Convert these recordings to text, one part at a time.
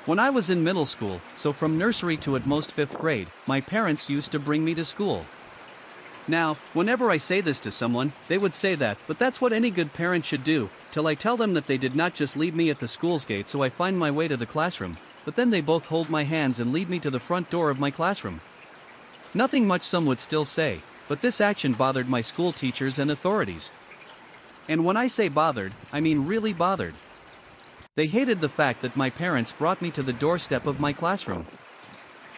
When I was in middle school, so from nursery to at most 5th grade, my parents used to bring me to school. Now, whenever I say this to someone, they would say that, but that's what any good parent should do, till I tell them that they did not just leave me at the school's gate so I find my way to the classroom, but then they both hold my hands and lead me to the front door of my classroom. Nothing much, some would still say, but this action bothered my school teachers and authorities. And when I say bothered, I mean really bothered. They hated the fact that my parents brought me to the doorstep of my classroom.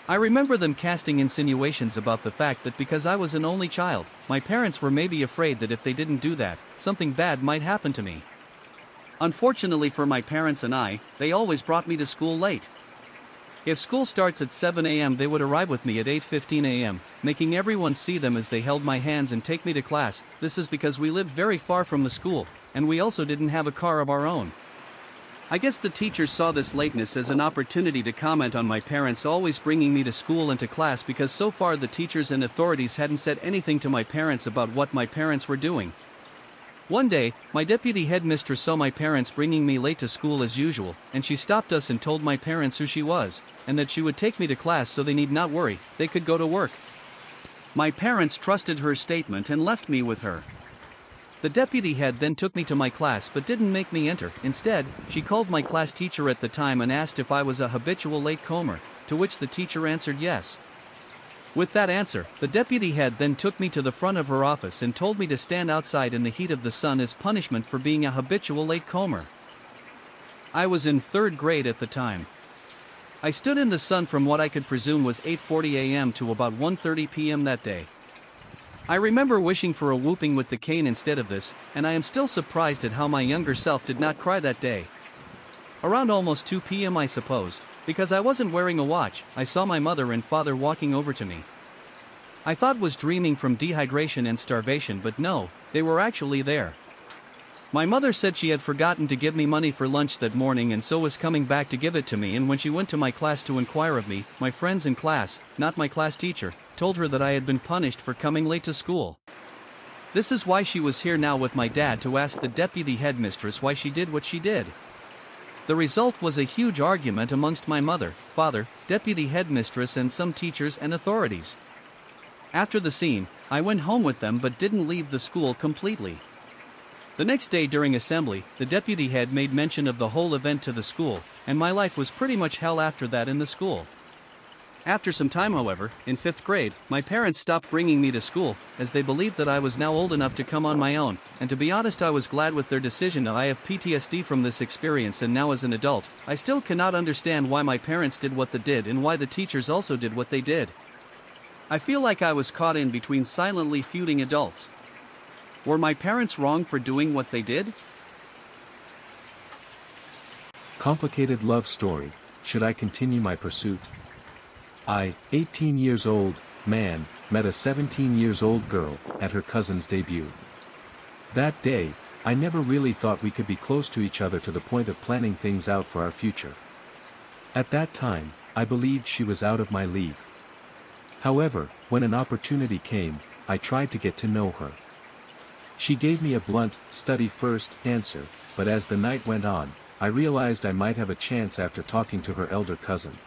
I remember them casting insinuations about the fact that because I was an only child, my parents were maybe afraid that if they didn't do that, something bad might happen to me. Unfortunately for my parents and I, they always brought me to school late. If school starts at 7 a.m., they would arrive with me at 8:15 a.m., making everyone see them as they held my hands and take me to class. This is because we lived very far from the school, and we also didn't have a car of our own. I guess the teachers saw this lateness as an opportunity to comment on my parents always bringing me to school and to class, because so far the teachers and authorities hadn't said anything to my parents about what my parents were doing. One day, my deputy headmistress saw my parents bringing me late to school as usual, and she stopped us and told my parents who she was, and that she would take me to class so they need not worry, they could go to work. My parents trusted her statement and left me with her. The deputy head then took me to my class but didn't make me enter. Instead, she called my class teacher at the time and asked if I was a habitual late comer, to which the teacher answered yes. With that answer, the deputy head then took me to the front of her office and told me to stand outside in the heat of the sun as punishment for being a habitual late comer. I was in 3rd grade at the time. I stood in the sun from what I could presume was 8:40 a.m. to about 1:30 p.m. that day. I remember wishing for a whooping with the cane instead of this, and I am still surprised at how my younger self did not cry that day. Around almost 2 p.m. I suppose, because I wasn't wearing a watch, I saw my mother and father walking over to me. I thought was dreaming from dehydration and starvation, but no, they were actually there. My mother said she had forgotten to give me money for lunch that morning and so was coming back to give it to me, and when she went to my class to inquire of me, my friends in class, not my class teacher, told her that I had been punished for coming late to school. This is why she was here now with my dad to ask the deputy headmistress why she did what she did. The result was a huge argument amongst my mother, father, deputy headmistress and some teachers and authorities. After the scene, I went home with them but didn't leave the school completely. The next day during assembly, the deputy head made mention of the whole event to the school, and my life was pretty much hell after that in the school. After some time, however, in 5th grade, my parents stopped bringing me to school, as they believed that I was now old enough to come on my own, and to be honest I was glad with their decision. I have PTSD from this experience, and now as an adult, I still cannot understand why my parents did what they did and why the teachers also did what they did. I feel like I was caught in between silently feuding adults. Were my parents wrong for doing what they did? Complicated love story. Should I continue my pursuit? I, 18 years old, man, met a 17 years old girl at her cousin's debut. That day, I never really thought we could be close to each other to the point of planning things out for our future. At that time, I believed she was out of my league. However, when an opportunity came, I tried to get to know her. She gave me a blunt, study first answer, but as the night went on, I realized I might have a chance after talking to her elder cousin.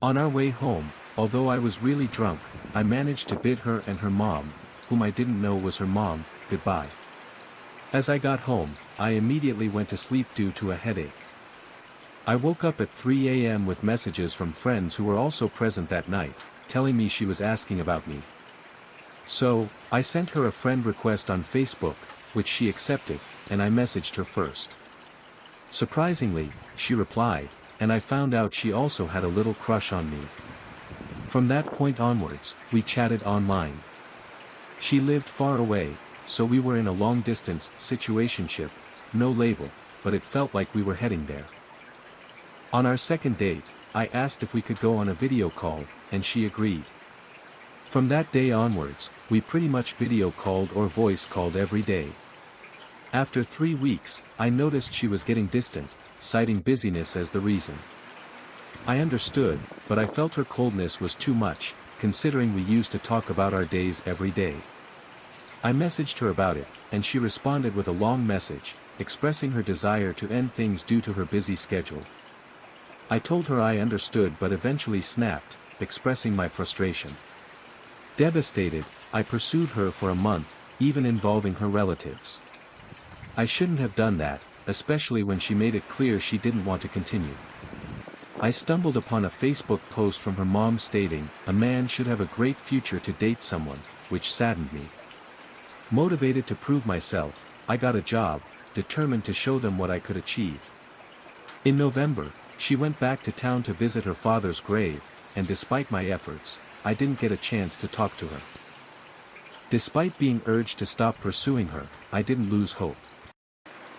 On our way home, although I was really drunk, I managed to bid her and her mom, whom I didn't know was her mom, goodbye. As I got home, I immediately went to sleep due to a headache. I woke up at 3 a.m. with messages from friends who were also present that night, telling me she was asking about me. So, I sent her a friend request on Facebook, which she accepted, and I messaged her first. Surprisingly, she replied, and I found out she also had a little crush on me. From that point onwards, we chatted online. She lived far away, so we were in a long-distance situationship, no label, but it felt like we were heading there. On our second date, I asked if we could go on a video call, and she agreed. From that day onwards, we pretty much video called or voice called every day. After 3 weeks, I noticed she was getting distant, citing busyness as the reason. I understood, but I felt her coldness was too much, considering we used to talk about our days every day. I messaged her about it, and she responded with a long message, expressing her desire to end things due to her busy schedule. I told her I understood but eventually snapped, expressing my frustration. Devastated, I pursued her for a month, even involving her relatives. I shouldn't have done that, especially when she made it clear she didn't want to continue. I stumbled upon a Facebook post from her mom stating, "A man should have a great future to date someone," which saddened me. Motivated to prove myself, I got a job, determined to show them what I could achieve. In November, she went back to town to visit her father's grave, and despite my efforts, I didn't get a chance to talk to her. Despite being urged to stop pursuing her, I didn't lose hope.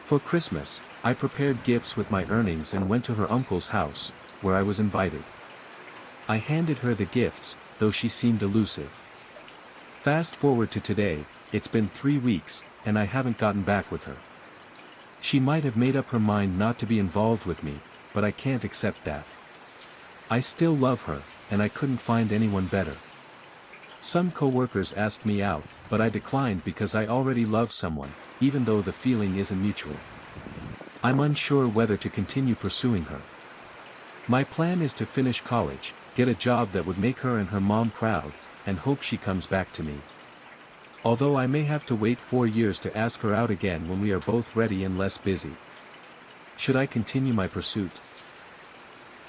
For Christmas, I prepared gifts with my earnings and went to her uncle's house, where I was invited. I handed her the gifts, though she seemed elusive. Fast forward to today, it's been 3 weeks, and I haven't gotten back with her. She might have made up her mind not to be involved with me, but I can't accept that. I still love her, and I couldn't find anyone better. Some coworkers asked me out, but I declined because I already love someone, even though the feeling isn't mutual. I'm unsure whether to continue pursuing her. My plan is to finish college, get a job that would make her and her mom proud, and hope she comes back to me. Although I may have to wait 4 years to ask her out again when we are both ready and less busy. Should I continue my pursuit?